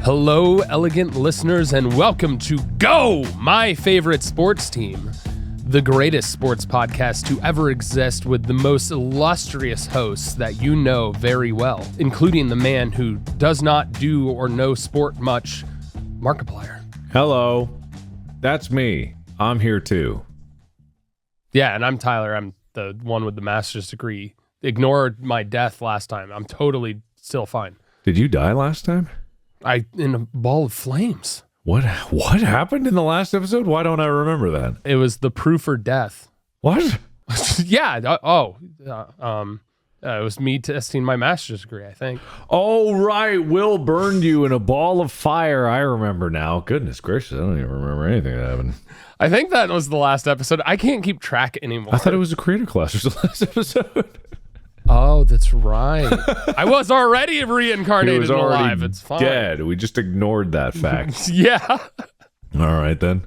Hello, elegant listeners, and welcome to Go, my favorite sports team, the greatest sports podcast to ever exist with the most illustrious hosts that you know very well, including the man who does not do or know sport much, Markiplier. Hello, that's me. I'm here too. Yeah, and I'm Tyler. I'm the one with the master's degree. Ignored my death last time. I'm totally still fine. Did you die last time? In a ball of flames. What happened in the last episode? Why don't I remember that? It was the proof or death. What? Yeah. It was me testing my master's degree, I think. Oh, right. Will burned you in a ball of fire. I remember now. Goodness gracious. I don't even remember anything that happened. I think that was the last episode. I can't keep track anymore. I thought it was a creator class. Was the last episode. Oh, that's right. I was already reincarnated alive. It's fine. Dead. We just ignored that fact. Yeah. All right, then.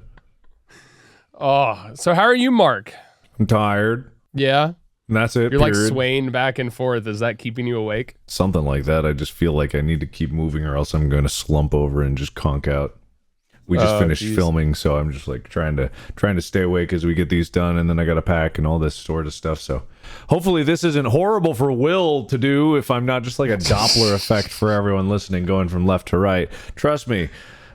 Oh, so how are you, Mark? I'm tired. Yeah. And that's it. You're like swaying back and forth. Is that keeping you awake? Something like that. I just feel like I need to keep moving or else I'm going to slump over and just conk out. We just finished filming, so I'm just like trying to stay awake as we get these done, and then I got to pack and all this sort of stuff. So hopefully this isn't horrible for Will to do if I'm not just like a Doppler effect for everyone listening going from left to right. Trust me,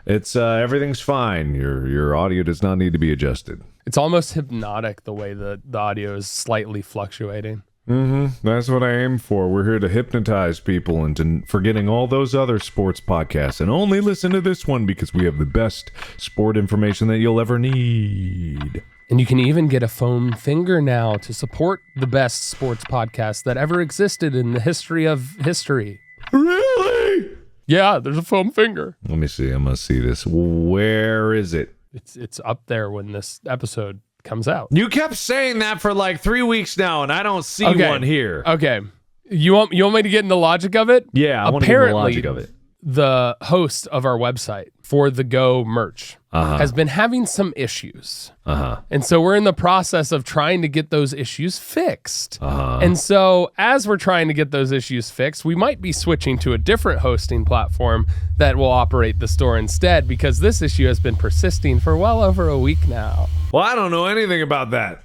it's everything's fine. Your audio does not need to be adjusted. It's almost hypnotic the way the audio is slightly fluctuating. That's what I aim for. We're here to hypnotize people into forgetting all those other sports podcasts and only listen to this one because we have the best sport information that you'll ever need. And you can even get a foam finger now to support the best sports podcast that ever existed in the history of history. Really? Yeah, there's a foam finger. Let me see. I'm going to see this. Where is it? It's up there when this episode comes out. You kept saying that for like 3 weeks now, and I don't see one here. Okay. You want me to get in the logic of it? Yeah, I want to get in the logic of it. The host of our website for the Go merch has been having some issues. And so we're in the process of trying to get those issues fixed. And so as we're trying to get those issues fixed, we might be switching to a different hosting platform that will operate the store instead, because this issue has been persisting for well over a week now. Well, I don't know anything about that.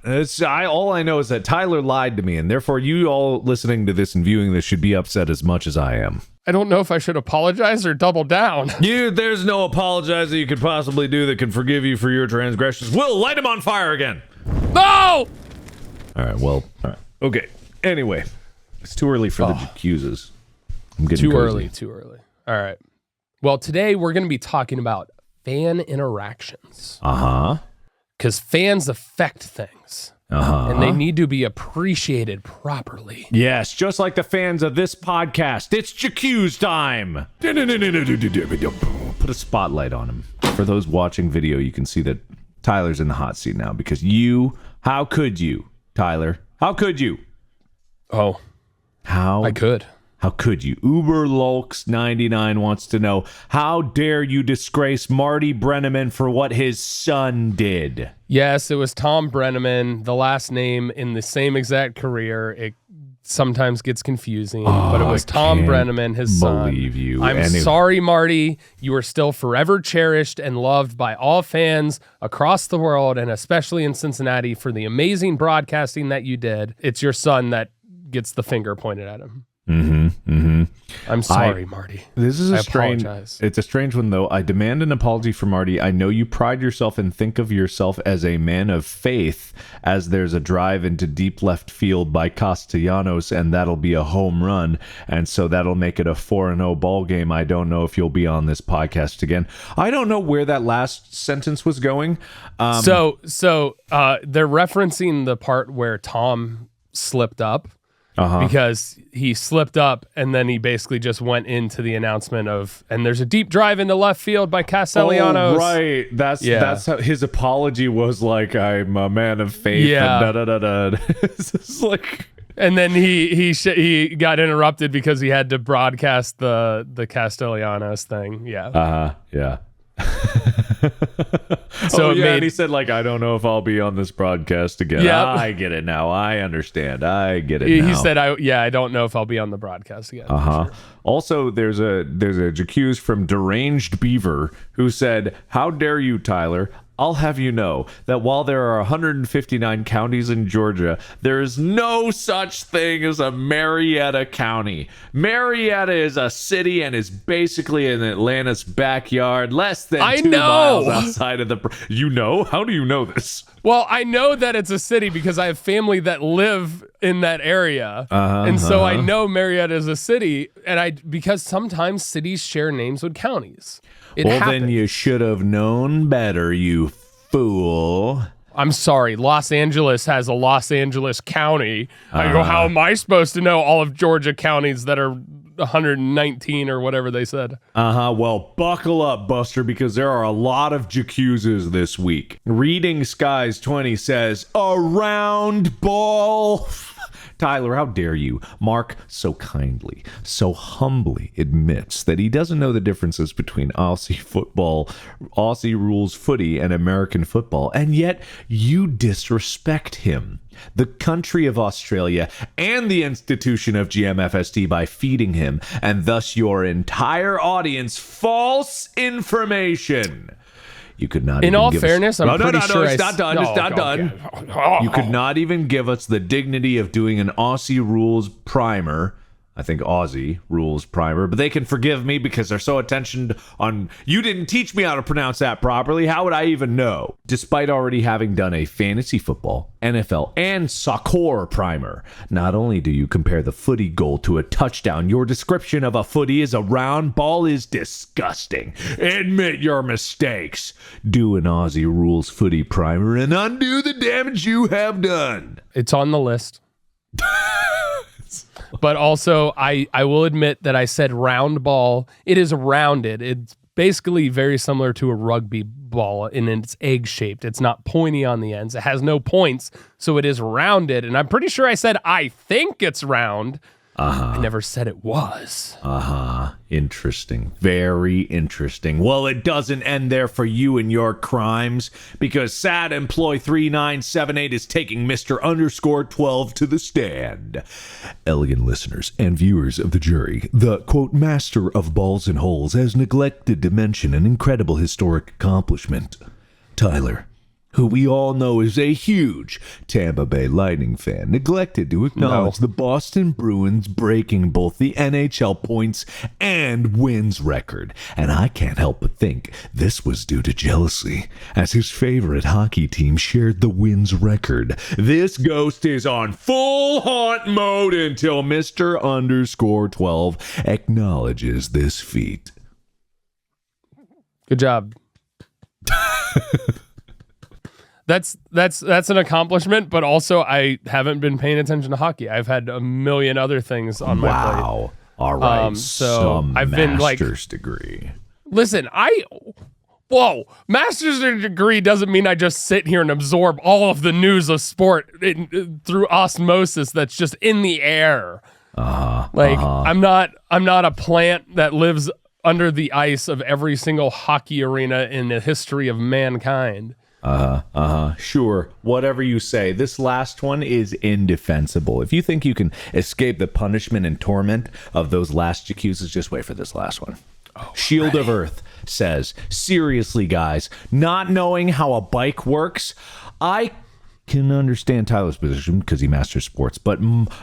All I know is that Tyler lied to me, and therefore you all listening to this and viewing this should be upset as much as I am. I don't know if I should apologize or double down. There's no apologize that you could possibly do that can forgive you for your transgressions. Will, light him on fire again. No! All right, well, all right. Okay. Anyway, it's too early for the accuses. I'm getting cozy. Too early. All right. Well, today we're going to be talking about fan interactions. Because fans affect things. And they need to be appreciated properly. Yes, just like the fans of this podcast. It's J'Q's time. Put a spotlight on him. For those watching video, you can see that Tyler's in the hot seat now because how could you, Tyler? How could you? Oh. I could. How could you? Uberlolks99 wants to know, how dare you disgrace Marty Brenneman for what his son did? Yes, it was Tom Brenneman, the last name in the same exact career. It sometimes gets confusing, but it was Tom Brenneman, his son. Believe you. I'm sorry, Marty. You are still forever cherished and loved by all fans across the world, and especially in Cincinnati, for the amazing broadcasting that you did. It's your son that gets the finger pointed at him. I'm sorry, Marty. This is apologize. It's a strange one, though. I demand an apology for Marty. I know you pride yourself and think of yourself as a man of faith, as there's a drive into deep left field by Castellanos, and that'll be a home run, and so that'll make it a 4-0 ball game. I don't know if you'll be on this podcast again. I don't know where that last sentence was going. So they're referencing the part where Tom slipped up. Because he slipped up and then he basically just went into the announcement of, and there's a deep drive into left field by Castellanos. Oh, right. That's how his apology was, like, I'm a man of faith. Yeah. And It's like... And then he got interrupted because he had to broadcast the Castellanos thing. Yeah. Yeah. So and he said, like, I don't know if I'll be on this broadcast again. Yep. I get it now. I understand. I get it now. He said, I don't know if I'll be on the broadcast again. Sure. Also, there's a accused from Deranged Beaver who said, how dare you, Tyler? I'll have you know that while there are 159 counties in Georgia, there is no such thing as a Marietta County. Marietta is a city and is basically in Atlanta's backyard, less than 2 miles outside of the... You know? How do you know this? Well, I know that it's a city because I have family that live in that area. And so I know Marietta is a city, and because sometimes cities share names with counties. Then you should have known better, you fool. I'm sorry, Los Angeles has a Los Angeles County. I go, how am I supposed to know all of Georgia counties that are 119 or whatever they said? Well, buckle up, Buster, because there are a lot of Jacuzzas this week. Reading Skies 20 says, a round ball. Tyler, how dare you? Mark so kindly, so humbly admits that he doesn't know the differences between Aussie football, Aussie rules footy, and American football, and yet you disrespect him, the country of Australia, and the institution of GMFST by feeding him, and thus your entire audience, false information. You could not. In all fairness, I'm pretty sure it's not done. It's not done. You could not even give us the dignity of doing an Aussie rules primer. I think Aussie rules primer, but they can forgive me because they're so attentioned on. You didn't teach me how to pronounce that properly. How would I even know? Despite already having done a fantasy football, NFL, and soccer primer, not only do you compare the footy goal to a touchdown, your description of a footy as a round ball is disgusting. Admit your mistakes. Do an Aussie rules footy primer and undo the damage you have done. It's on the list. But also, I will admit that I said round ball. It is rounded. It's basically very similar to a rugby ball, and it's egg-shaped. It's not pointy on the ends. It has no points, so it is rounded. And I'm pretty sure I said I think it's round. I never said it was. Interesting. Very interesting. Well, it doesn't end there for you and your crimes, because sad employee 3978 is taking Mr. _12 to the stand. Elegant listeners and viewers of the jury, the, quote, master of balls and holes has neglected to mention an incredible historic accomplishment. Tyler, who we all know is a huge Tampa Bay Lightning fan, neglected to acknowledge the Boston Bruins breaking both the NHL points and wins record. And I can't help but think this was due to jealousy, as his favorite hockey team shared the wins record. This ghost is on full haunt mode until Mr. _12 acknowledges this feat. Good job. That's an accomplishment, but also I haven't been paying attention to hockey. I've had a million other things on my plate. Wow. All right. So I've been like master's degree. Listen, master's degree doesn't mean I just sit here and absorb all of the news of sport through osmosis that's just in the air. I'm not a plant that lives under the ice of every single hockey arena in the history of mankind. Sure. Whatever you say. This last one is indefensible. If you think you can escape the punishment and torment of those last accuses, just wait for this last one. Shield of Earth says, seriously, guys, not knowing how a bike works, I can understand Tyler's position because he masters sports, but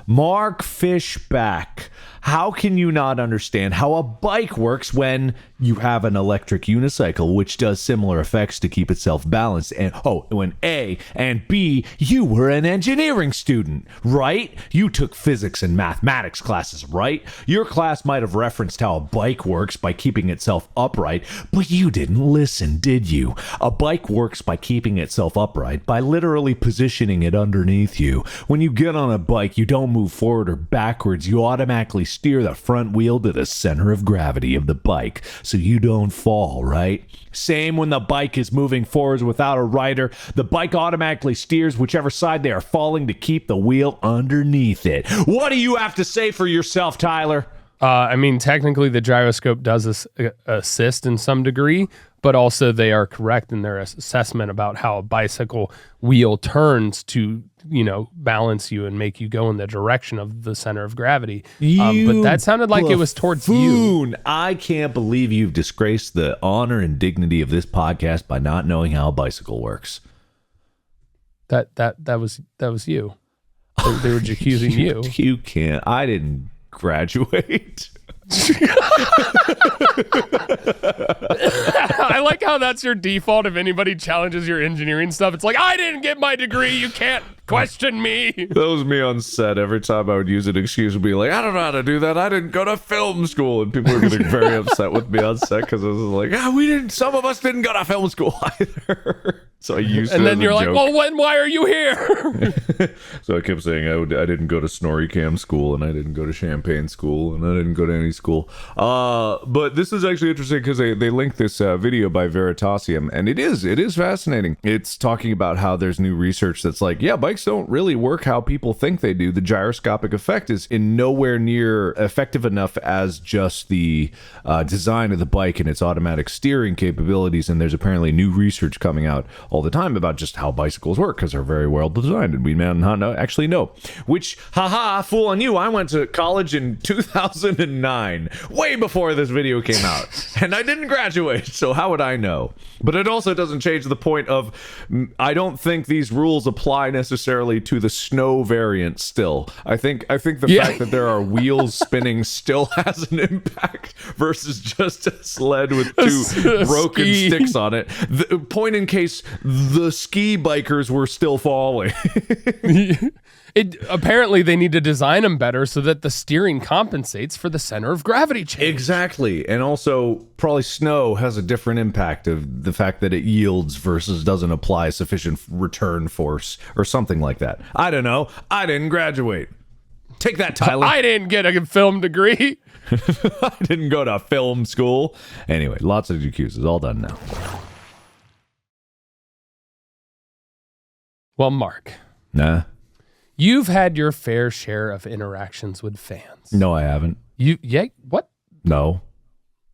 Mark Fishback, how can you not understand how a bike works when you have an electric unicycle, which does similar effects to keep itself balanced? And when A and B, you were an engineering student, right? You took physics and mathematics classes, right? Your class might have referenced how a bike works by keeping itself upright, but you didn't listen, did you? A bike works by keeping itself upright, by literally positioning it underneath you. When you get on a bike, you don't move forward or backwards. You automatically steer the front wheel to the center of gravity of the bike so you don't fall, right? Same when the bike is moving forwards without a rider. The bike automatically steers whichever side they are falling to keep the wheel underneath it. What do you have to say for yourself, Tyler? I mean, technically the gyroscope does assist in some degree, but also they are correct in their assessment about how a bicycle wheel turns to, balance you and make you go in the direction of the center of gravity. But that sounded like it was towards you. I can't believe you've disgraced the honor and dignity of this podcast by not knowing how a bicycle works. That was you. They were accusing you. You can't. I didn't graduate. I like how that's your default. If anybody challenges your engineering stuff, it's like, I didn't get my degree. You can't question me. That was me on set. Every time I would use an excuse and be like, I don't know how to do that. I didn't go to film school. And people were getting very upset with me on set because I was like, some of us didn't go to film school either. So I used it. And then as you're a like, joke. well, why are you here? So I kept saying I didn't go to Snorri Cam school, and I didn't go to Champagne school, and I didn't go to any school. But this is actually interesting because they linked this video by Veritasium, and it is fascinating. It's talking about how there's new research that's like, yeah, bikes don't really work how people think they do. The gyroscopic effect is in nowhere near effective enough as just the design of the bike and its automatic steering capabilities. And there's apparently new research coming out all the time about just how bicycles work because they're very well designed, and we may not actually know. Which, haha, fool on you, I went to college in 2009, way before this video came out, and I didn't graduate, so how would I know? But it also doesn't change the point of, I don't think these rules apply necessarily to the snow variant still. I think the fact that there are wheels spinning still has an impact versus just a sled with two broken sticks on it. The point in case the ski bikers were still falling. Apparently they need to design them better so that the steering compensates for the center of gravity change. Exactly. And also probably snow has a different impact of the fact that it yields versus doesn't apply sufficient return force or something like that. I don't know. I didn't graduate. Take that, Tyler. I didn't get a film degree. I didn't go to film school. Anyway, lots of excuses. All done now. Well, Mark. Nah. You've had your fair share of interactions with fans. No, I haven't. Yeah? What? No.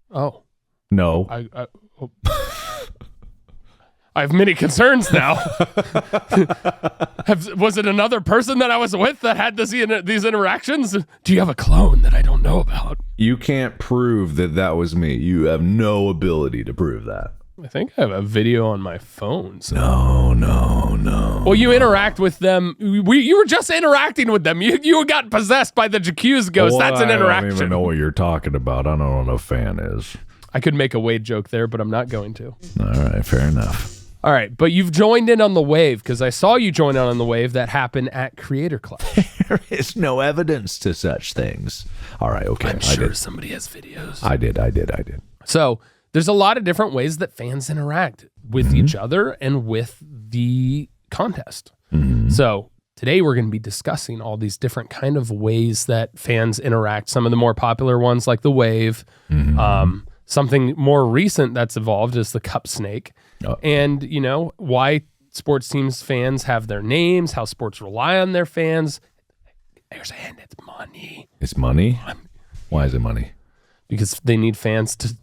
Oh. No. I have many concerns now. Was it another person that I was with that had these interactions? Do you have a clone that I don't know about? You can't prove that was me. You have no ability to prove that. I think I have a video on my phone. So. No. Well, you interact with them. You were just interacting with them. You got possessed by the Jacuse ghost. That's an interaction. I don't even know what you're talking about. I don't know what a fan is. I could make a Wade joke there, but I'm not going to. All right, fair enough. All right, but you've joined in on the wave because I saw you join in on the wave that happened at Creator Club. There is no evidence to such things. All right, okay. I'm sure somebody has videos. I did. So there's a lot of different ways that fans interact with each other and with the contest. So today we're going to be discussing all these different kind of ways that fans interact. Some of the more popular ones like the wave. Something more recent that's evolved is the cup snake. And, why sports teams fans have their names, how sports rely on their fans. There's a hint, it's money. It's money? Why is it money? Because they need fans to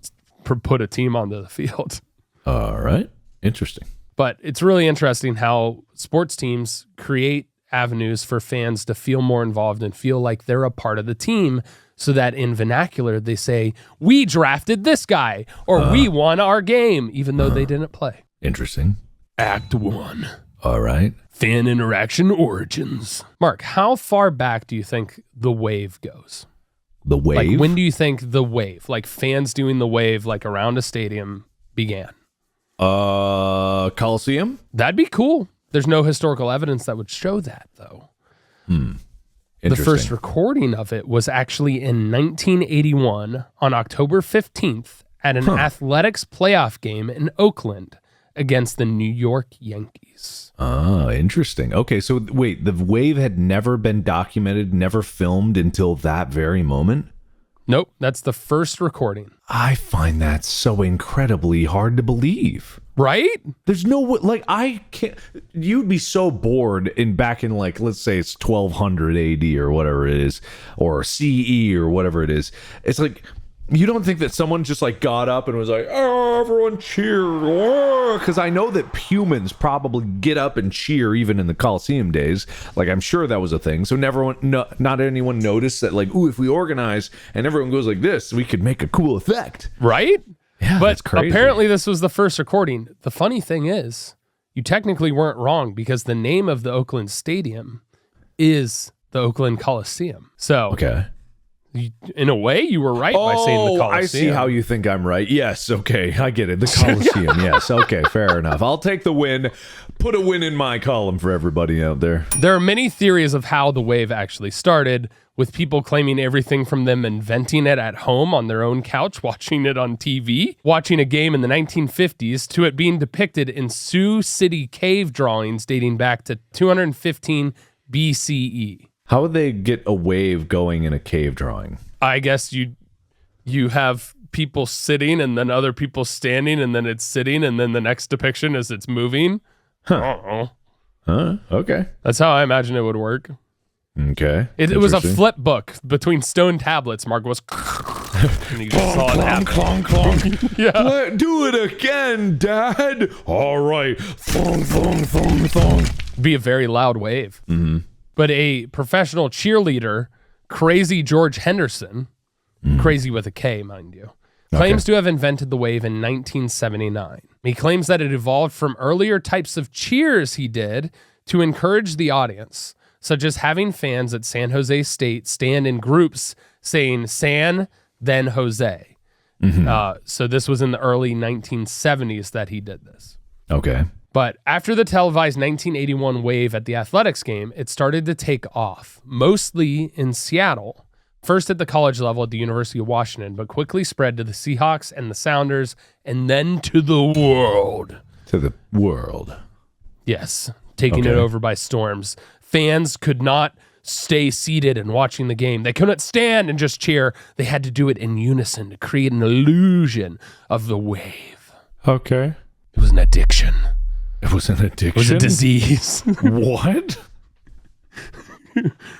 put a team onto the field. All right. Interesting. But it's really interesting how sports teams create avenues for fans to feel more involved and feel like they're a part of the team, so that in vernacular they say, we drafted this guy, or we won our game, even though they didn't play. Interesting. Act 1. All right. Fan interaction origins. Mark, how far back do you think the wave goes? The wave? Like, when do you think the wave, like fans doing the wave, like around a stadium, began? Coliseum? That'd be cool. There's no historical evidence that would show that, though. The first recording of it was actually in 1981 on October 15th at an athletics playoff game in Oakland against the New York Yankees. Ah, interesting. Okay, so wait, the wave had never been documented, never filmed until that very moment? Nope, that's the first recording. I find that so incredibly hard to believe. Right? There's no way, like, I can't. You'd be so bored back in, like, let's say it's 1200 AD or whatever it is, or CE or whatever it is. It's like, you don't think that someone just like got up and was like, oh, everyone cheer, because I know that humans probably get up and cheer even in the Colosseum days. Like, I'm sure that was a thing. So not anyone noticed that, like, ooh, if we organize and everyone goes like this, we could make a cool effect, right? Yeah, but that's crazy. Apparently this was the first recording. The funny thing is, you technically weren't wrong, because the name of the Oakland Stadium is the Oakland Coliseum. So, okay. In a way, you were right by saying the Coliseum. I see how you think I'm right. Yes, okay, I get it. The Coliseum, yes, okay, fair enough. I'll take the win. Put a win in my column for everybody out there. There are many theories of how the wave actually started, with people claiming everything from them inventing it at home on their own couch, watching it on TV, watching a game in the 1950s, to it being depicted in Sioux City cave drawings dating back to 215 BCE. How would they get a wave going in a cave drawing? I guess you have people sitting and then other people standing, and then it's sitting, and then the next depiction is it's moving. Huh. Okay. That's how I imagine it would work. Okay. It was a flip book between stone tablets. Mark was and you just saw it happen. Clong, clong. Yeah. Do it again, Dad. All right. Thong, thong, thong, thong. Be a very loud wave. Mm-hmm. But a professional cheerleader, Crazy George Henderson, crazy with a K, mind you, claims to have invented the wave in 1979. He claims that it evolved from earlier types of cheers he did to encourage the audience, such as having fans at San Jose State stand in groups saying San, then Jose. So this was in the early 1970s that he did this. Okay. But after the televised 1981 wave at the athletics game, it started to take off, mostly in Seattle. First at the college level at the University of Washington, but quickly spread to the Seahawks and the Sounders, and then to the world. To the world. Yes, taking it over by storms. Fans could not stay seated and watching the game. They couldn't stand and just cheer. They had to do it in unison to create an illusion of the wave. Okay. It was an addiction. It was an addiction? It was a disease. What?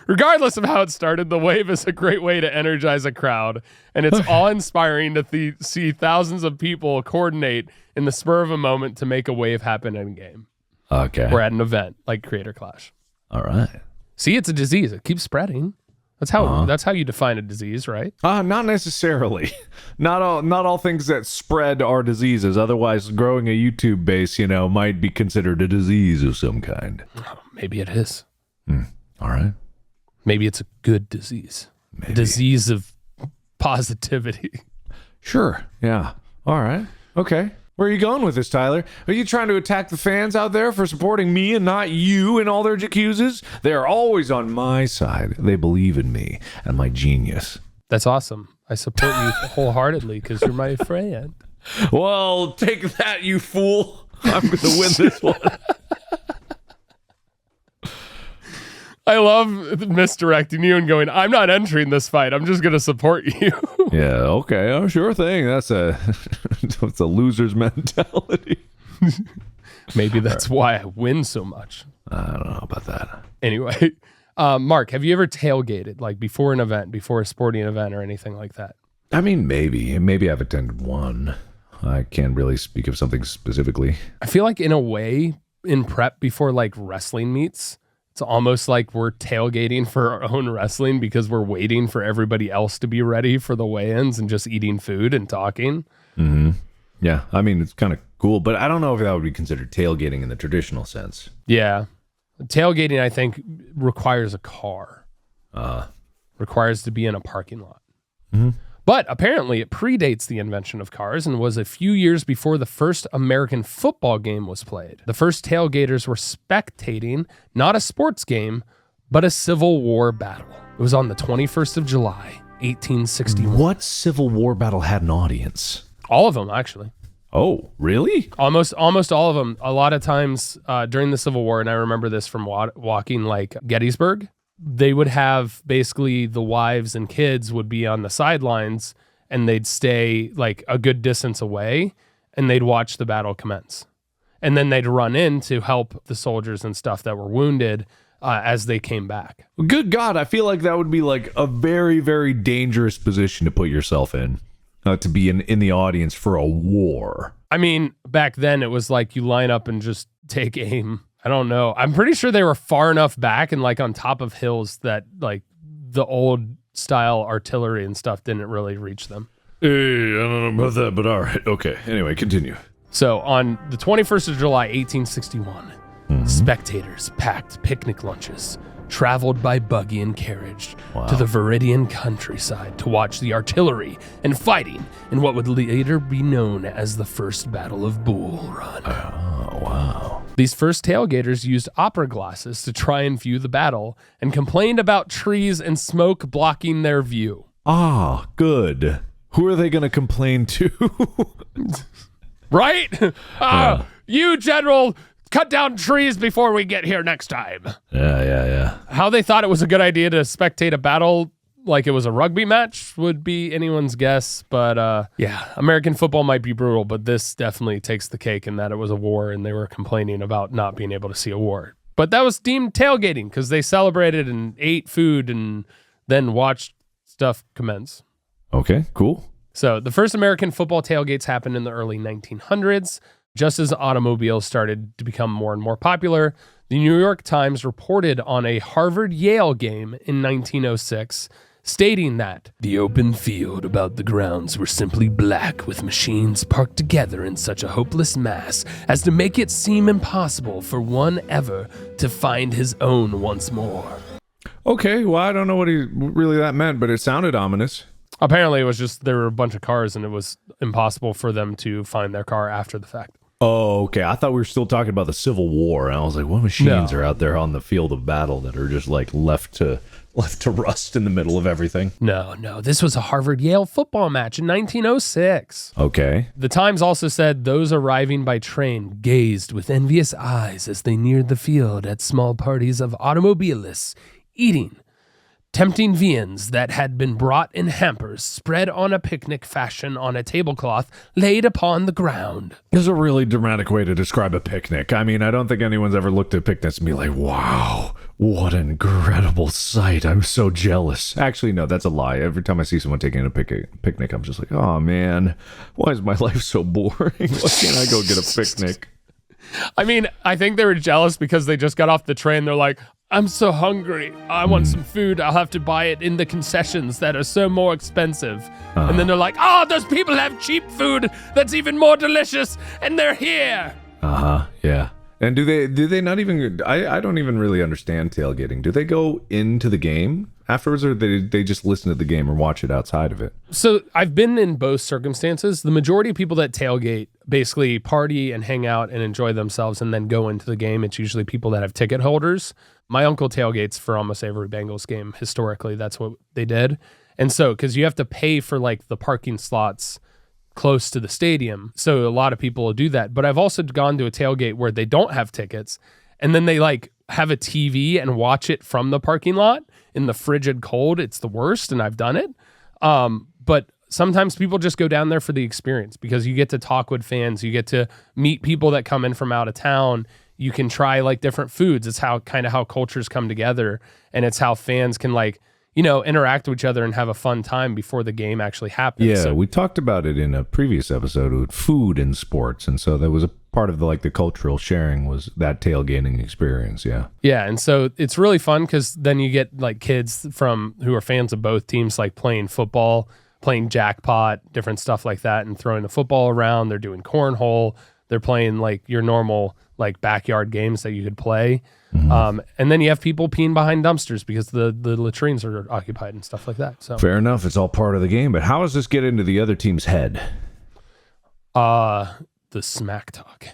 Regardless of how it started, the wave is a great way to energize a crowd, and it's awe-inspiring to see thousands of people coordinate in the spur of a moment to make a wave happen in a game. Okay. Or at an event like Creator Clash. All right. See, it's a disease. It keeps spreading. That's how you define a disease, right? Not necessarily. Not all things that spread are diseases. Otherwise, growing a YouTube base, might be considered a disease of some kind. Maybe it is. All right. Maybe it's a good disease. Maybe. A disease of positivity. Sure. Yeah. All right. Okay. Where are you going with this, Tyler? Are you trying to attack the fans out there for supporting me and not you in all their jacuzzis? They are always on my side. They believe in me and my genius. That's awesome. I support you wholeheartedly because you're my friend. Well, take that, you fool. I'm going to win this one. I love misdirecting you and going, I'm not entering this fight. I'm just going to support you. Yeah, okay. Oh, sure thing. That's a loser's mentality. Maybe that's why I win so much. I don't know about that. Anyway, Mark, have you ever tailgated, like before an event, before a sporting event or anything like that? I mean, maybe. Maybe I've attended one. I can't really speak of something specifically. I feel like in a way, in prep before like wrestling meets, it's almost like we're tailgating for our own wrestling because we're waiting for everybody else to be ready for the weigh-ins and just eating food and talking. Mm-hmm. Yeah, I mean, it's kind of cool, but I don't know if that would be considered tailgating in the traditional sense. Yeah. Tailgating, I think, requires a car. Requires to be in a parking lot. Mm-hmm. But apparently it predates the invention of cars and was a few years before the first American football game was played. The first tailgaters were spectating not a sports game, but a Civil War battle. It was on the 21st of July, 1861. What Civil War battle had an audience? All of them, actually. Oh, really? Almost all of them. A lot of times during the Civil War, and I remember this from walking like Gettysburg, they would have basically the wives and kids would be on the sidelines and they'd stay like a good distance away and they'd watch the battle commence. And then they'd run in to help the soldiers and stuff that were wounded as they came back. Good God, I feel like that would be like a very, very dangerous position to put yourself in, to be in the audience for a war. I mean, back then it was like you line up and just take aim. I don't know. I'm pretty sure they were far enough back and like on top of hills that like the old style artillery and stuff didn't really reach them. Hey, I don't know about that, but all right. Okay. Anyway, continue. So on the 21st of July, 1861, spectators packed picnic lunches, traveled by buggy and carriage to the Viridian countryside to watch the artillery and fighting in what would later be known as the First Battle of Bull Run. Oh, wow. These first tailgaters used opera glasses to try and view the battle and complained about trees and smoke blocking their view. Ah, good. Who are they going to complain to? Right? You, General, cut down trees before we get here next time. Yeah. How they thought it was a good idea to spectate a battle like it was a rugby match would be anyone's guess. But yeah, American football might be brutal, but this definitely takes the cake in that it was a war and they were complaining about not being able to see a war. But that was deemed tailgating because they celebrated and ate food and then watched stuff commence. Okay, cool. So the first American football tailgates happened in the early 1900s. Just as automobiles started to become more and more popular, the New York Times reported on a Harvard-Yale game in 1906, stating that the open field about the grounds were simply black with machines parked together in such a hopeless mass as to make it seem impossible for one ever to find his own once more. Okay, well, I don't know what he really that meant, but it sounded ominous. Apparently, it was just there were a bunch of cars and it was impossible for them to find their car after the fact. Oh, okay. I thought we were still talking about the Civil War, and I was like, what machines are out there on the field of battle that are just like left to rust in the middle of everything? No. This was a Harvard-Yale football match in 1906. Okay. The Times also said those arriving by train gazed with envious eyes as they neared the field at small parties of automobilists eating tempting viands that had been brought in hampers, spread on a picnic fashion on a tablecloth laid upon the ground. There's a really dramatic way to describe a picnic. I mean, I don't think anyone's ever looked at picnics and be like, wow, what an incredible sight. I'm so jealous. Actually, no, that's a lie. Every time I see someone taking a picnic, I'm just like, oh man, why is my life so boring? Why can't I go get a picnic? I mean, I think they were jealous because they just got off the train. They're like, I'm so hungry. I want some food. I'll have to buy it in the concessions that are so more expensive. And then they're like, oh, those people have cheap food that's even more delicious, and they're here. Yeah. And do they not even, I don't even really understand tailgating. Do they go into the game afterwards, or they just listen to the game or watch it outside of it? So I've been in both circumstances. The majority of people that tailgate basically party and hang out and enjoy themselves and then go into the game. It's usually people that have ticket holders. My uncle tailgates for almost every Bengals game. Historically, that's what they did. And so, because you have to pay for like the parking slots close to the stadium. So a lot of people will do that. But I've also gone to a tailgate where they don't have tickets and then they like have a TV and watch it from the parking lot in the frigid cold. It's the worst, and I've done it. But sometimes people just go down there for the experience because you get to talk with fans. You get to meet people that come in from out of town. You can try like different foods. It's how cultures come together, and it's how fans can like, you know, interact with each other and have a fun time before the game actually happens. Yeah, so we talked about it in a previous episode with food in sports, and so that was a part of the cultural sharing was that tailgating experience. Yeah, and so it's really fun because then you get like kids who are fans of both teams like playing football, playing jackpot, different stuff like that, and throwing the football around. They're doing cornhole. They're playing like your normal like backyard games that you could play. And then you have people peeing behind dumpsters because the latrines are occupied and stuff like that. So fair enough. It's all part of the game. But how does this get into the other team's head? The smack talk.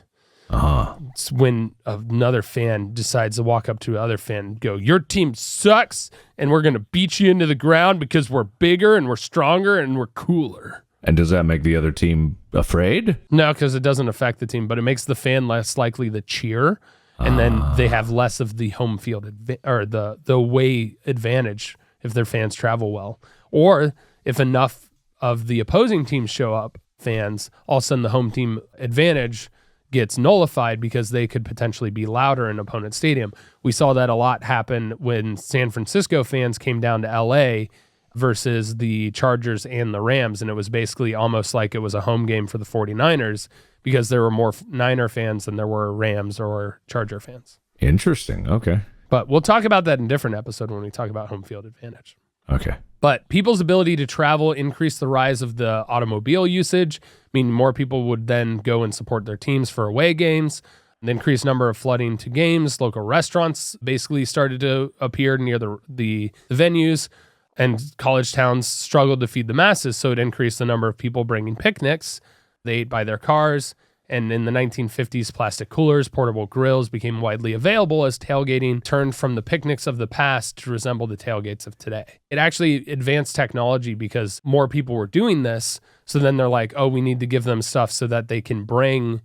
It's when another fan decides to walk up to another fan and go, your team sucks and we're going to beat you into the ground because we're bigger and we're stronger and we're cooler. And does that make the other team afraid? No, because it doesn't affect the team, but it makes the fan less likely to cheer, and then they have less of the home field or the away advantage if their fans travel well. Or if enough of the opposing teams show up, fans, all of a sudden the home team advantage gets nullified because they could potentially be louder in opponent stadium. We saw that a lot happen when San Francisco fans came down to LA versus the Chargers and the Rams, and it was basically almost like it was a home game for the 49ers because there were more Niner fans than there were Rams or Charger fans. Interesting. Okay. But we'll talk about that in a different episode when we talk about home field advantage. Okay. But people's ability to travel increased the rise of the automobile usage, meaning more people would then go and support their teams for away games. The increased number of flooding to games, local restaurants basically started to appear near the venues, and college towns struggled to feed the masses, so it increased the number of people bringing picnics. They ate by their cars, and in the 1950s, plastic coolers, portable grills became widely available as tailgating turned from the picnics of the past to resemble the tailgates of today. It actually advanced technology because more people were doing this, so then they're like, oh, we need to give them stuff so that they can bring,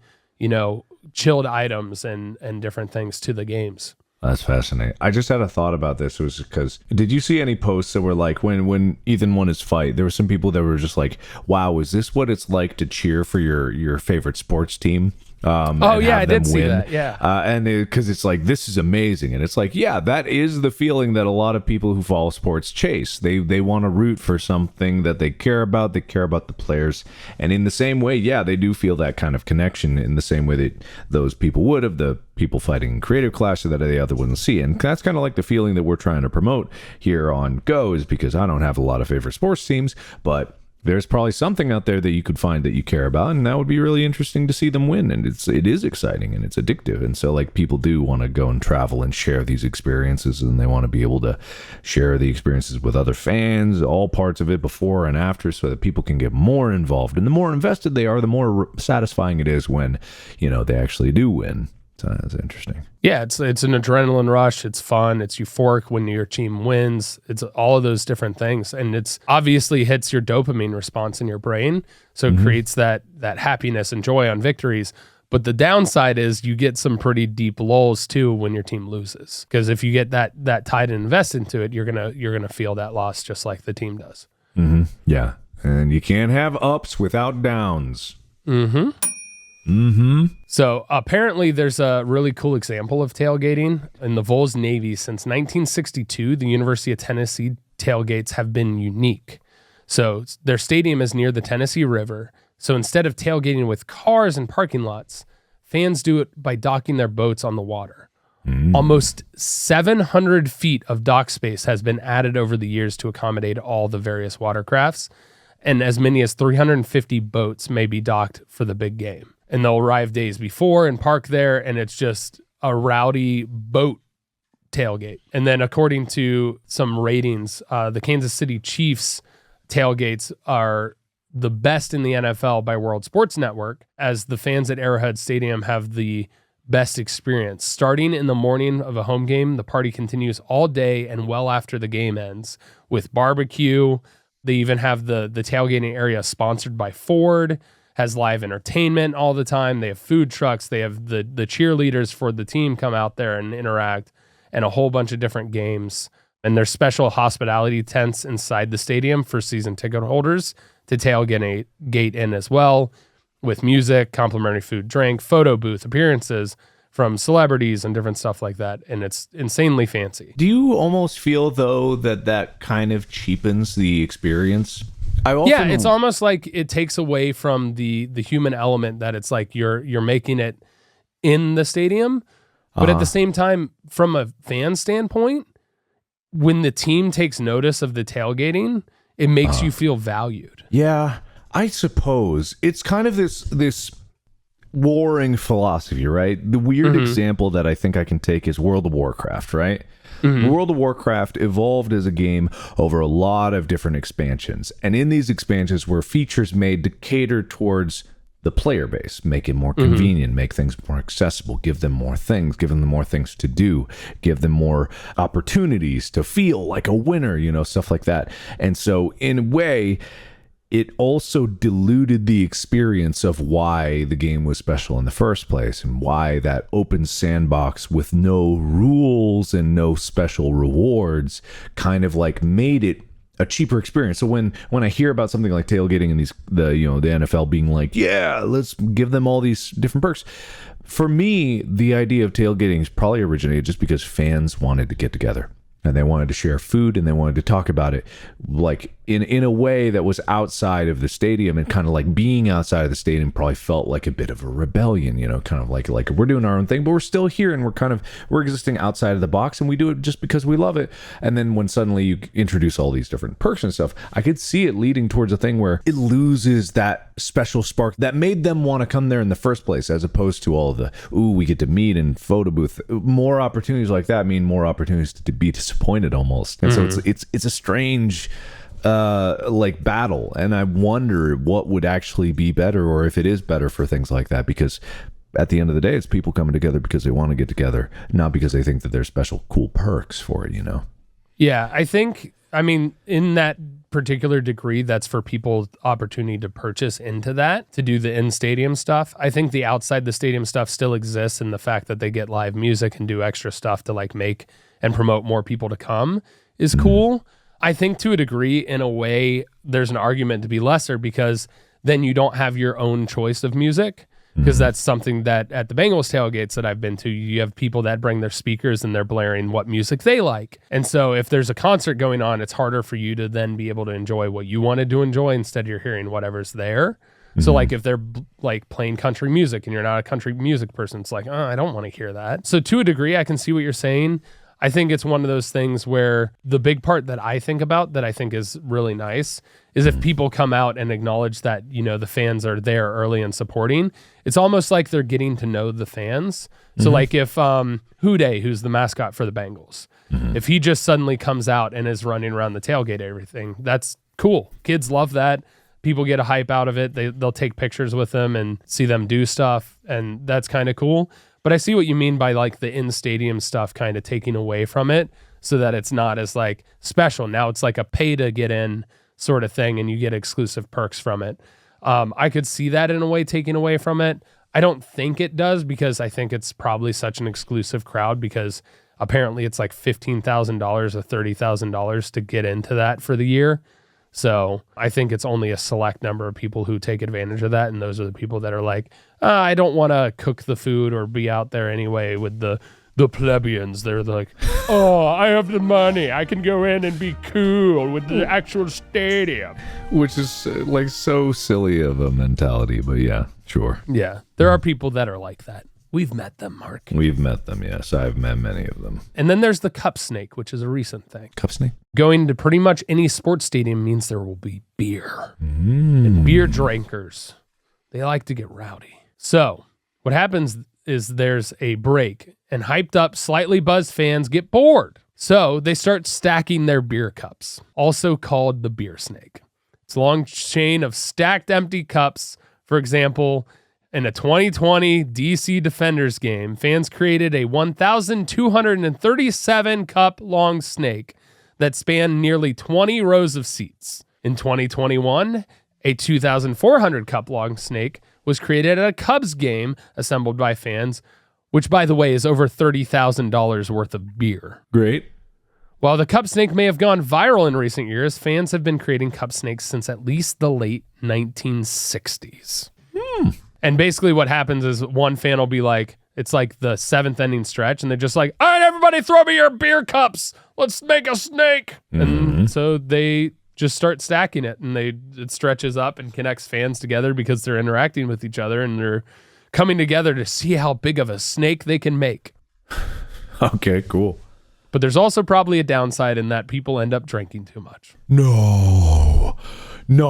chilled items and different things to the games. That's fascinating. I just had a thought about this. It was because, did you see any posts that were like, when Ethan won his fight, there were some people that were just like, wow, is this what it's like to cheer for your favorite sports team? I did see that. Yeah. And because it's like, this is amazing. And it's like, yeah, that is the feeling that a lot of people who follow sports chase. They want to root for something that they care about. They care about the players. And in the same way, yeah, they do feel that kind of connection in the same way that those people would of the people fighting in creative clash that the other wouldn't see. And that's kind of like the feeling that we're trying to promote here on Go, is because I don't have a lot of favorite sports teams, but there's probably something out there that you could find that you care about, and that would be really interesting to see them win. And it is exciting and it's addictive. And so like people do want to go and travel and share these experiences, and they want to be able to share the experiences with other fans, all parts of it before and after, so that people can get more involved. And the more invested they are, the more satisfying it is when, they actually do win. So that's interesting. Yeah, it's an adrenaline rush. It's fun. It's euphoric when your team wins. It's all of those different things. And it's obviously hits your dopamine response in your brain. So it creates that happiness and joy on victories. But the downside is you get some pretty deep lulls too when your team loses. Because if you get that tied and invest into it, you're gonna feel that loss just like the team does. Mm-hmm. Yeah. And you can't have ups without downs. Mm-hmm. Mm-hmm. So apparently there's a really cool example of tailgating in the Vols Navy. Since 1962, the University of Tennessee tailgates have been unique. So their stadium is near the Tennessee River. So instead of tailgating with cars and parking lots, fans do it by docking their boats on the water. Almost 700 feet of dock space has been added over the years to accommodate all the various watercrafts, and as many as 350 boats may be docked for the big game. And they'll arrive days before and park there, and it's just a rowdy boat tailgate. And then according to some ratings, the Kansas City Chiefs tailgates are the best in the NFL by World Sports Network, as the fans at Arrowhead Stadium have the best experience. Starting in the morning of a home game, the party continues all day and well after the game ends with barbecue. They even have the tailgating area sponsored by Ford, has live entertainment all the time. They have food trucks. They have the cheerleaders for the team come out there and interact, and a whole bunch of different games. And there's special hospitality tents inside the stadium for season ticket holders to tailgate in as well, with music, complimentary food, drink, photo booth appearances from celebrities and different stuff like that. And it's insanely fancy. Do you almost feel, though, that kind of cheapens the experience? It's almost like it takes away from the human element, that it's like you're making it in the stadium. But at the same time, from a fan standpoint, when the team takes notice of the tailgating, it makes you feel valued. Yeah, I suppose. It's kind of this warring philosophy, right? The weird example that I think I can take is World of Warcraft, right? World of Warcraft evolved as a game over a lot of different expansions. And in these expansions were features made to cater towards the player base, make it more convenient, make things more accessible, give them more things, give them more things to do, give them more opportunities to feel like a winner, stuff like that. And so in a way, it also diluted the experience of why the game was special in the first place, and why that open sandbox with no rules and no special rewards kind of like made it a cheaper experience. So when I hear about something like tailgating and the NFL being like, yeah, let's give them all these different perks. For me, the idea of tailgating is probably originated just because fans wanted to get together. And they wanted to share food, and they wanted to talk about it like in a way that was outside of the stadium, and kind of like being outside of the stadium probably felt like a bit of a rebellion, kind of like we're doing our own thing, but we're still here, and we're existing outside of the box, and we do it just because we love it. And then when suddenly you introduce all these different perks and stuff, I could see it leading towards a thing where it loses that special spark that made them want to come there in the first place, as opposed to all of the, we get to meet in photo booth. More opportunities like that mean more opportunities to be disappointed almost. And so it's a strange battle, and I wonder what would actually be better, or if it is better for things like that, because at the end of the day, it's people coming together because they want to get together, not because they think that there's special cool perks for it, Yeah, I mean, in that particular degree, that's for people opportunity to purchase into that, to do the in-stadium stuff. I think the outside the stadium stuff still exists, in the fact that they get live music and do extra stuff to like make and promote more people to come is cool. I think to a degree, in a way, there's an argument to be lesser, because then you don't have your own choice of music, because that's something that at the Bengals tailgates that I've been to, you have people that bring their speakers and they're blaring what music they like. And so if there's a concert going on, it's harder for you to then be able to enjoy what you wanted to enjoy. Instead, you're hearing whatever's there. So like if they're like playing country music and you're not a country music person, it's like, I don't want to hear that. So to a degree, I can see what you're saying. I think it's one of those things where the big part that I think about, that I think is really nice, is if people come out and acknowledge that, the fans are there early and supporting. It's almost like they're getting to know the fans. So like if Houday, who's the mascot for the Bengals, if he just suddenly comes out and is running around the tailgate, everything, that's cool. Kids love that. People get a hype out of it. They'll take pictures with them and see them do stuff, and that's kind of cool. But I see what you mean by like the in-stadium stuff kind of taking away from it, so that it's not as like special. Now it's like a pay to get in sort of thing, and you get exclusive perks from it. I could see that in a way taking away from it. I don't think it does, because I think it's probably such an exclusive crowd, because apparently it's like $15,000 or $30,000 to get into that for the year. So I think it's only a select number of people who take advantage of that. And those are the people that are like, I don't want to cook the food or be out there anyway with the plebeians. They're like, I have the money. I can go in and be cool with the actual stadium. Which is like so silly of a mentality, but yeah, sure. Yeah, there are people that are like that. We've met them, Mark. We've met them, yes. I've met many of them. And then there's the cup snake, which is a recent thing. Cup snake? Going to pretty much any sports stadium means there will be beer. And beer drinkers, they like to get rowdy. So what happens is there's a break, and hyped up, slightly buzzed fans get bored. So they start stacking their beer cups, also called the beer snake. It's a long chain of stacked empty cups. For example, in a 2020 DC Defenders game, fans created a 1,237 cup long snake that spanned nearly 20 rows of seats. In 2021, a 2,400 cup long snake was created at a Cubs game assembled by fans, which, by the way, is over $30,000 worth of beer. Great. While the cup snake may have gone viral in recent years, fans have been creating cup snakes since at least the late 1960s. And basically what happens is one fan will be like, it's like the seventh inning stretch, and they're just like, all right, everybody throw me your beer cups. Let's make a snake. And so they just start stacking it, and it stretches up and connects fans together because they're interacting with each other, and they're coming together to see how big of a snake they can make. Okay, cool. But there's also probably a downside in that people end up drinking too much. No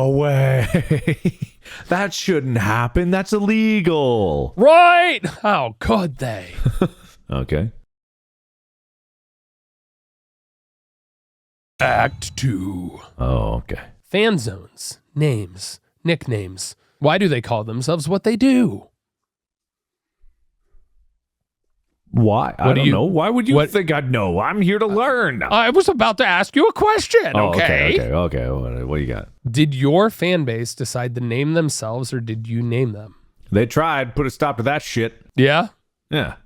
way. That shouldn't happen. That's illegal. Right? How could they? Okay. Act 2. Oh, okay. Fan zones, names, nicknames. Why do they call themselves what they do? Why? I don't know. Why would you think I'd know? I'm here to learn. I was about to ask you a question, okay? Okay. What do you got? Did your fan base decide to name themselves, or did you name them? They tried. Put a stop to that shit. Yeah? Yeah.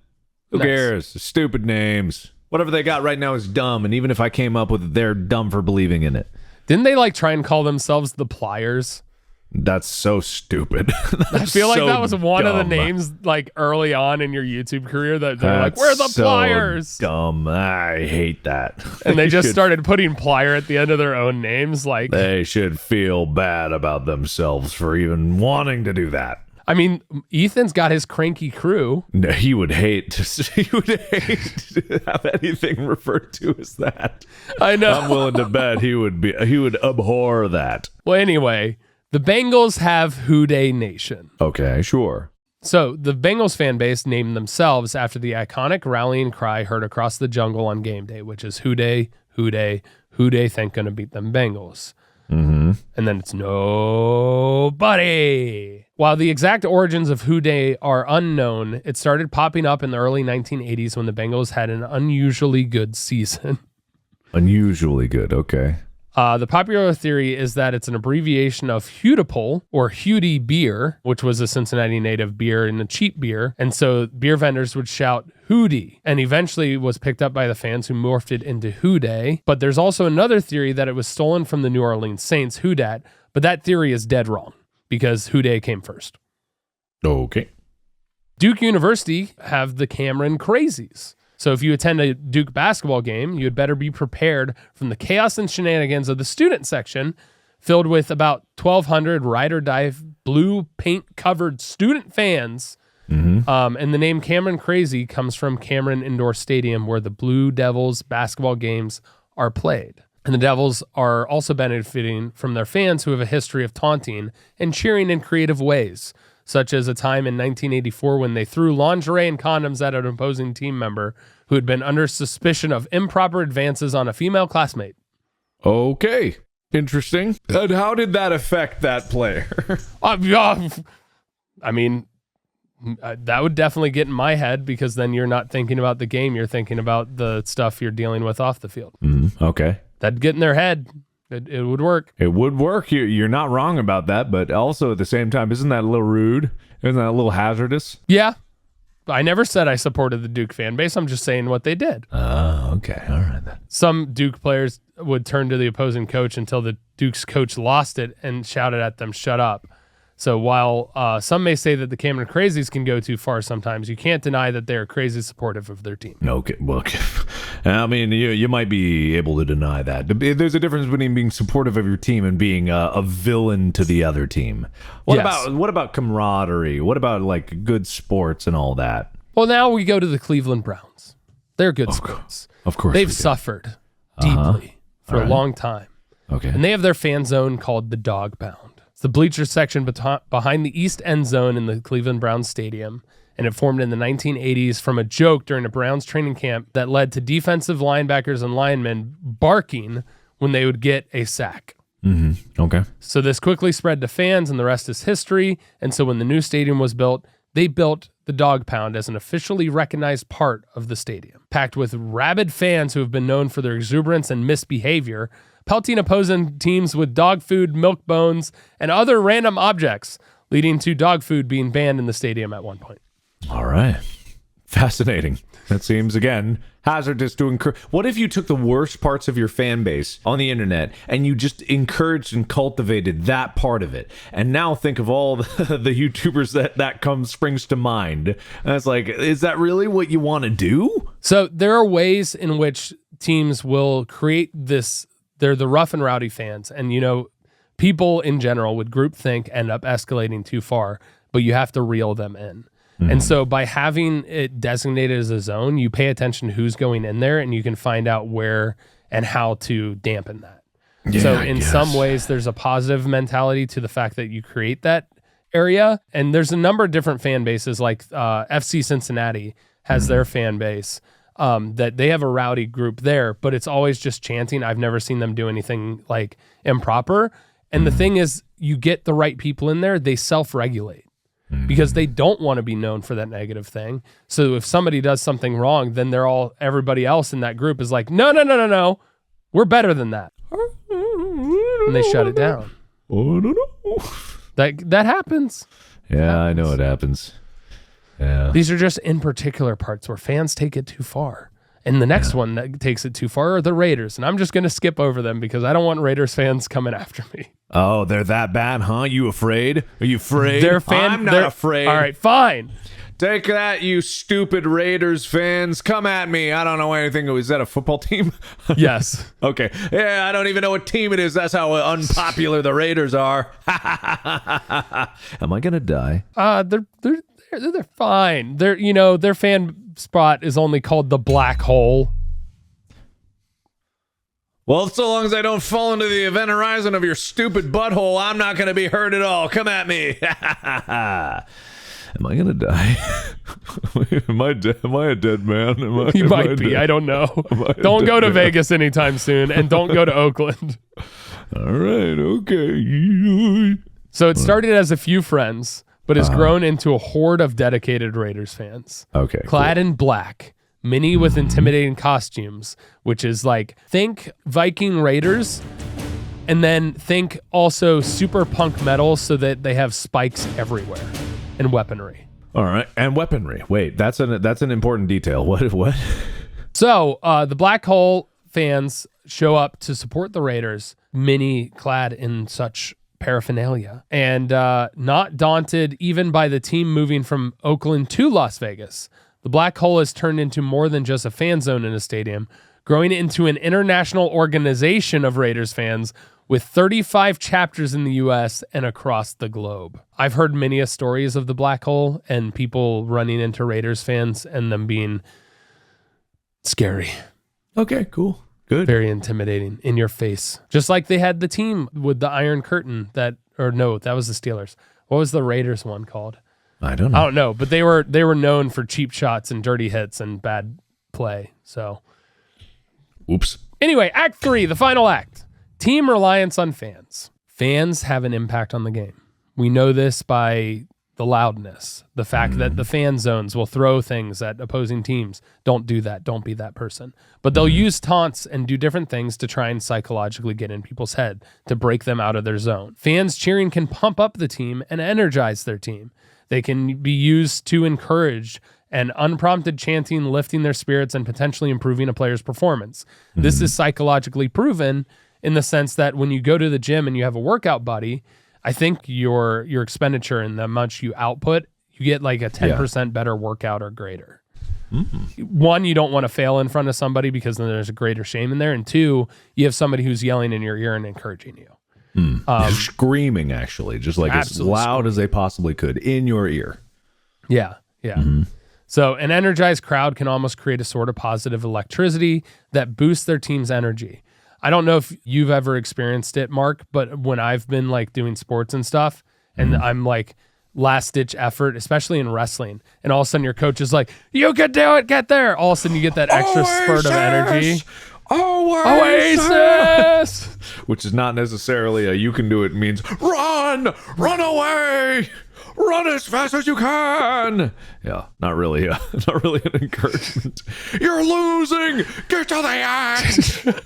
Who cares? Stupid names. Whatever they got right now is dumb, and even if I came up with it, they're dumb for believing in it. Didn't they like try and call themselves the Pliers? That's so stupid. I feel like that was one of the names like early on in your YouTube career that they're like, we're the Pliers. Dumb. I hate that. And they just started putting Plier at the end of their own names. Like they should feel bad about themselves for even wanting to do that. I mean, Ethan's got his cranky crew. No, he would hate to have anything referred to as that. I know. I'm willing to bet he would abhor that. Well, anyway, the Bengals have Who Dey Nation. Okay, sure. So the Bengals fan base named themselves after the iconic rallying cry heard across the jungle on game day, which is Who Dey, Who Dey, Who Dey think gonna beat them Bengals. Mm-hmm. And then it's nobody. While the exact origins of Who Dey are unknown, it started popping up in the early 1980s when the Bengals had an unusually good season. Unusually good, okay. The popular theory is that it's an abbreviation of Hudipole or Hudie beer, which was a Cincinnati native beer and a cheap beer. And so beer vendors would shout Hootie, and eventually was picked up by the fans who morphed it into Who Dey. But there's also another theory that it was stolen from the New Orleans Saints, Who Dat, but that theory is dead wrong because Who Dey came first. Okay. Duke University have the Cameron Crazies. So if you attend a Duke basketball game, you had better be prepared from the chaos and shenanigans of the student section, filled with about 1,200 ride or die blue paint-covered student fans. Mm-hmm. And the name Cameron Crazy comes from Cameron Indoor Stadium, where the Blue Devils basketball games are played. And the Devils are also benefiting from their fans who have a history of taunting and cheering in creative ways, such as a time in 1984 when they threw lingerie and condoms at an opposing team member who had been under suspicion of improper advances on a female classmate. Okay. Interesting. And how did that affect that player? I mean, that would definitely get in my head because then you're not thinking about the game. You're thinking about the stuff you're dealing with off the field. Okay. That'd get in their head. It would work. It would work. You're not wrong about that, but also at the same time, isn't that a little rude? Isn't that a little hazardous? Yeah. I never said I supported the Duke fan base. I'm just saying what they did. Oh, okay. All right then. Some Duke players would turn to the opposing coach until the Duke's coach lost it and shouted at them, "Shut up." So while some may say that the Cameron Crazies can go too far sometimes, you can't deny that they're crazy supportive of their team. Okay, well, I mean, you might be able to deny that. There's a difference between being supportive of your team and being a villain to the other team. What about camaraderie? What about like good sports and all that? Well, now we go to the Cleveland Browns. They're good sports. Of course, they've suffered deeply for a long time. Okay, and they have their fan zone called the Dog Pound. The bleacher section behind the east end zone in the Cleveland Browns stadium, and it formed in the 1980s from a joke during a Browns training camp that led to defensive linebackers and linemen barking when they would get a sack. Mm-hmm. Okay. So this quickly spread to fans, and the rest is history. And so when the new stadium was built, they built the Dog Pound as an officially recognized part of the stadium, packed with rabid fans who have been known for their exuberance and misbehavior, pelting opposing teams with dog food, milk bones, and other random objects, leading to dog food being banned in the stadium at one point. All right. Fascinating. That seems, again, hazardous to encourage. What if you took the worst parts of your fan base on the internet and you just encouraged and cultivated that part of it? And now think of all the YouTubers that springs to mind. And it's like, is that really what you want to do? So there are ways in which teams will create this. They're the rough and rowdy fans. And, you know, people in general would groupthink, end up escalating too far, but you have to reel them in. Mm-hmm. And so by having it designated as a zone, you pay attention to who's going in there and you can find out where and how to dampen that. Yeah, so in some ways, there's a positive mentality to the fact that you create that area. And there's a number of different fan bases, like FC Cincinnati has their fan base. That they have a rowdy group there, but it's always just chanting. I've never seen them do anything like improper. And the thing is, you get the right people in there, they self-regulate because they don't want to be known for that negative thing. So if somebody does something wrong, then everybody else in that group is like, no, we're better than that. And they shut it down. That happens. Yeah, I know it happens. Yeah. These are just in particular parts where fans take it too far. And the next one that takes it too far are the Raiders. And I'm just going to skip over them because I don't want Raiders fans coming after me. Oh, they're that bad, huh? You afraid? Are you afraid? I'm not afraid. All right, fine. Take that, you stupid Raiders fans. Come at me. I don't know anything. Is that a football team? Yes. Okay. Yeah, I don't even know what team it is. That's how unpopular the Raiders are. Am I going to die? They're fine. Their fan spot is only called the Black Hole. Well, so long as I don't fall into the event horizon of your stupid butthole, I'm not going to be hurt at all. Come at me. Am I going to die? Am I a dead man? You might be. I don't know. Don't go to Vegas anytime soon, and don't go to Oakland. All right. Okay. So it started as a few friends, but has grown into a horde of dedicated Raiders fans. Okay. Clad in black, many with intimidating costumes, which is like, think Viking Raiders, and then think also super punk metal so that they have spikes everywhere and weaponry. All right. And weaponry. Wait, that's an important detail. What? So the Black Hole fans show up to support the Raiders, many clad in such paraphernalia, and not daunted even by the team moving from Oakland to Las Vegas. The Black Hole has turned into more than just a fan zone in a stadium, growing into an international organization of Raiders fans with 35 chapters in the U.S. and across the globe. I've heard many stories of the Black Hole and people running into Raiders fans and them being scary. Okay, cool. Good. Very intimidating, in your face. Just like they had the team with the Iron Curtain that was the Steelers. What was the Raiders one called? I don't know. But they were known for cheap shots and dirty hits and bad play. So, oops. Anyway, Act 3, the final act. Team reliance on fans. Fans have an impact on the game. We know this by the loudness, the fact that the fan zones will throw things at opposing teams. Don't do that. Don't be that person. But they'll use taunts and do different things to try and psychologically get in people's head to break them out of their zone. Fans cheering can pump up the team and energize their team. They can be used to encourage, and unprompted chanting lifting their spirits and potentially improving a player's performance. This is psychologically proven in the sense that when you go to the gym and you have a workout buddy, I think your expenditure and the much you output, you get like a 10% better workout or greater. One, you don't want to fail in front of somebody because then there's a greater shame in there. And two, you have somebody who's yelling in your ear and encouraging you. Screaming, actually, just like as loud as they possibly could in your ear. Yeah. So an energized crowd can almost create a sort of positive electricity that boosts their team's energy. I don't know if you've ever experienced it, Mark, but when I've been like doing sports and stuff and I'm like last ditch effort, especially in wrestling, and all of a sudden your coach is like, you can do it, get there. All of a sudden you get that extra spurt of energy. Oasis! Which is not necessarily a you can do it, means run away, run as fast as you can. Yeah, not really an encouragement. You're losing, get to the end.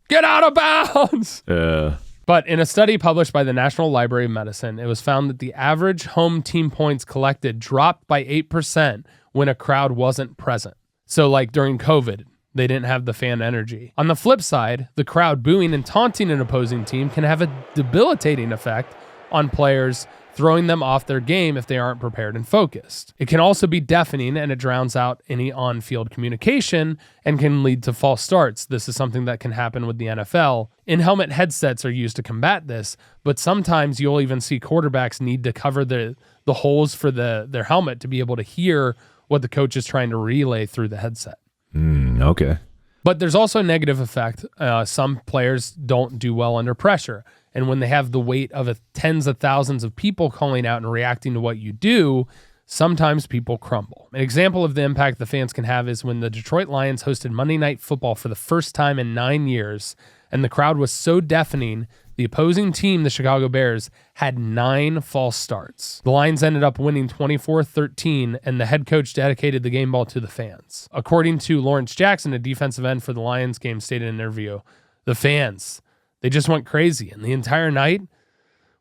Get out of bounds. Yeah. But in a study published by the National Library of Medicine, it was found that the average home team points collected dropped by 8% when a crowd wasn't present. So like during COVID, they didn't have the fan energy. On the flip side, the crowd booing and taunting an opposing team can have a debilitating effect on players, throwing them off their game if they aren't prepared and focused. It can also be deafening, and it drowns out any on-field communication and can lead to false starts. This is something that can happen with the NFL. In-helmet headsets are used to combat this, but sometimes you'll even see quarterbacks need to cover the holes for their helmet to be able to hear what the coach is trying to relay through the headset. Okay. But there's also a negative effect. Some players don't do well under pressure. And when they have the weight of tens of thousands of people calling out and reacting to what you do, sometimes people crumble. An example of the impact the fans can have is when the Detroit Lions hosted Monday Night Football for the first time in 9 years, and the crowd was so deafening, the opposing team, the Chicago Bears, had 9 false starts. The Lions ended up winning 24-13, and the head coach dedicated the game ball to the fans. According to Lawrence Jackson, a defensive end for the Lions game, stated in an interview, the fans, they just went crazy. And the entire night,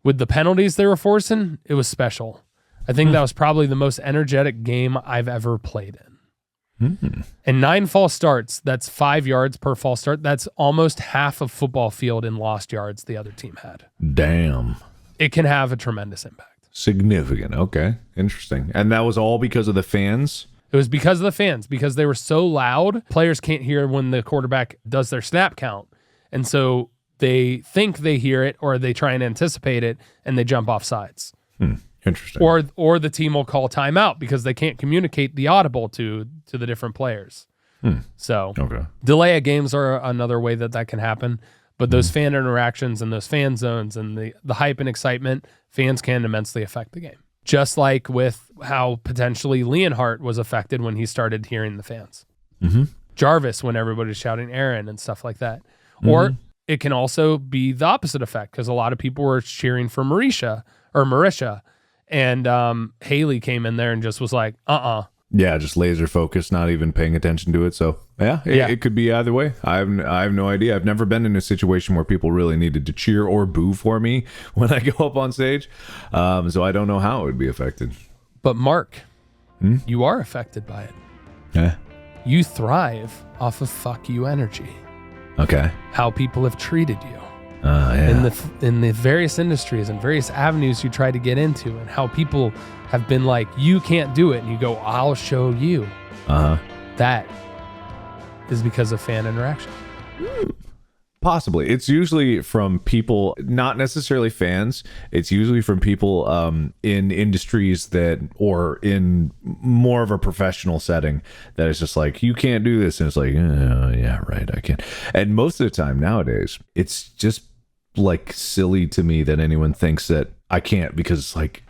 with the penalties they were forcing, it was special. I think that was probably the most energetic game I've ever played in. And 9 false starts, that's 5 yards per false start. That's almost half of football field in lost yards the other team had. Damn. It can have a tremendous impact. Significant. Okay. Interesting. And that was all because of the fans? It was because of the fans, because they were so loud. Players can't hear when the quarterback does their snap count. And so they think they hear it, or they try and anticipate it, and they jump off sides. Interesting. Or the team will call timeout because they can't communicate the audible to the different players. So delay of games are another way that can happen. But those fan interactions and those fan zones and the hype and excitement, fans can immensely affect the game. Just like with how potentially Leonhardt was affected when he started hearing the fans. Jarvis, when everybody's shouting Aaron and stuff like that. Or it can also be the opposite effect, because a lot of people were cheering for Marisha. And Haley came in there and just was like, Yeah, just laser focused, not even paying attention to it. So it could be either way. I have no idea. I've never been in a situation where people really needed to cheer or boo for me when I go up on stage. So I don't know how it would be affected. But Mark, you are affected by it. Yeah. You thrive off of fuck you energy. Okay. How people have treated you. Yeah. In the various industries and various avenues you try to get into, and how people have been like, you can't do it, and you go, I'll show you. That is because of fan interaction. Possibly. It's usually from people, not necessarily fans. It's usually from people in industries or in more of a professional setting, that is just like, you can't do this. And it's like, yeah, right, I can. And most of the time nowadays, it's just like silly to me that anyone thinks that I can't, because like,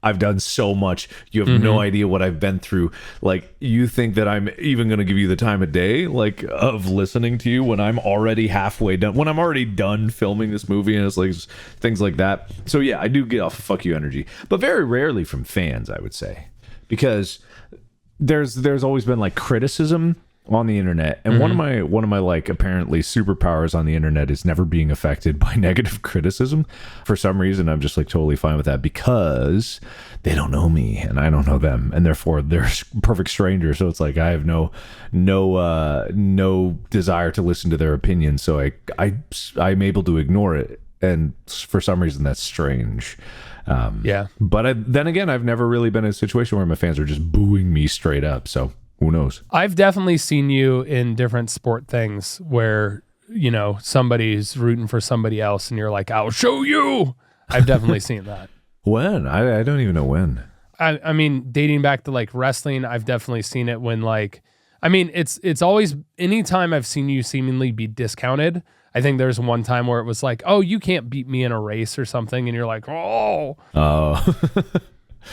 I've done so much. You have no idea what I've been through. Like, you think that I'm even going to give you the time of day, like, of listening to you when I'm already halfway done, when I'm already done filming this movie, and it's like things like that. So yeah, I do get off of fuck you energy, but very rarely from fans, I would say, because there's always been like criticism on the internet, and one of my like apparently superpowers on the internet is never being affected by negative criticism. For some reason, I'm just like totally fine with that, because they don't know me and I don't know them, and therefore they're perfect strangers. So it's like I have no desire to listen to their opinion, so I'm able to ignore it, and for some reason that's strange. But then again, I've never really been in a situation where my fans are just booing me straight up, so who knows? I've definitely seen you in different sport things where, somebody's rooting for somebody else and you're like, I'll show you. I've definitely seen that. When? I don't even know when. I mean, dating back to like wrestling, I've definitely seen it when it's always, anytime I've seen you seemingly be discounted. I think there's one time where it was like, oh, you can't beat me in a race or something. And you're like, oh.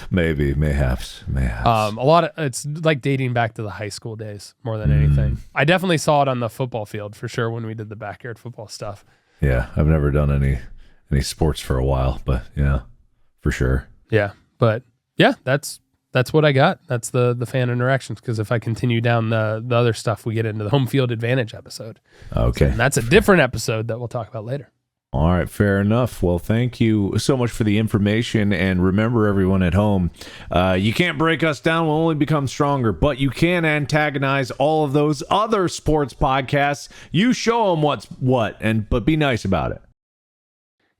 Mayhaps. A lot of it's like dating back to the high school days more than anything. I definitely saw it on the football field for sure when we did the backyard football stuff. Yeah, I've never done any sports for a while, but yeah, for sure. Yeah, but yeah, that's what I got. That's the fan interactions, because if I continue down the other stuff, we get into the home field advantage episode. Okay, and that's a different episode that we'll talk about later. All right, fair enough. Well, thank you so much for the information. And remember, everyone at home, you can't break us down. We'll only become stronger, but you can antagonize all of those other sports podcasts. You show them what's what, but be nice about it.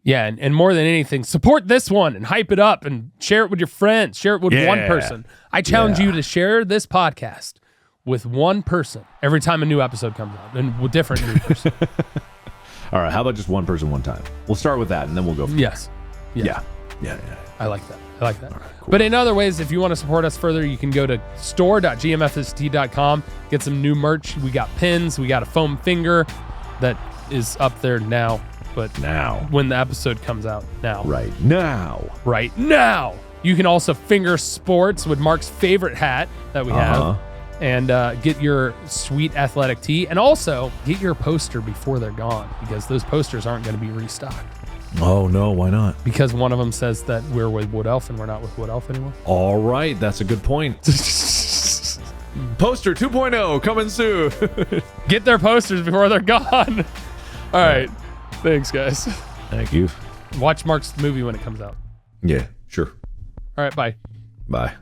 Yeah, and more than anything, support this one and hype it up and share it with your friends. Share it with one person. I challenge you to share this podcast with one person every time a new episode comes out, and with different new person. All right, how about just one person one time? We'll start with that, and then we'll go from there. Yeah. I like that. All right, cool. But in other ways, if you want to support us further, you can go to store.gmfst.com, get some new merch. We got pins. We got a foam finger that is up there now. But when the episode comes out, Right now. You can also finger sports with Mark's favorite hat that we have. And get your sweet athletic tee, and also get your poster before they're gone, because those posters aren't going to be restocked. Oh, no, why not? Because one of them says that we're with Wood Elf and we're not with Wood Elf anymore. All right, that's a good point. Poster 2.0 coming soon. Get their posters before they're gone. All right. Thanks, guys. Thank you. Watch Mark's movie when it comes out. Yeah, sure. All right, bye. Bye.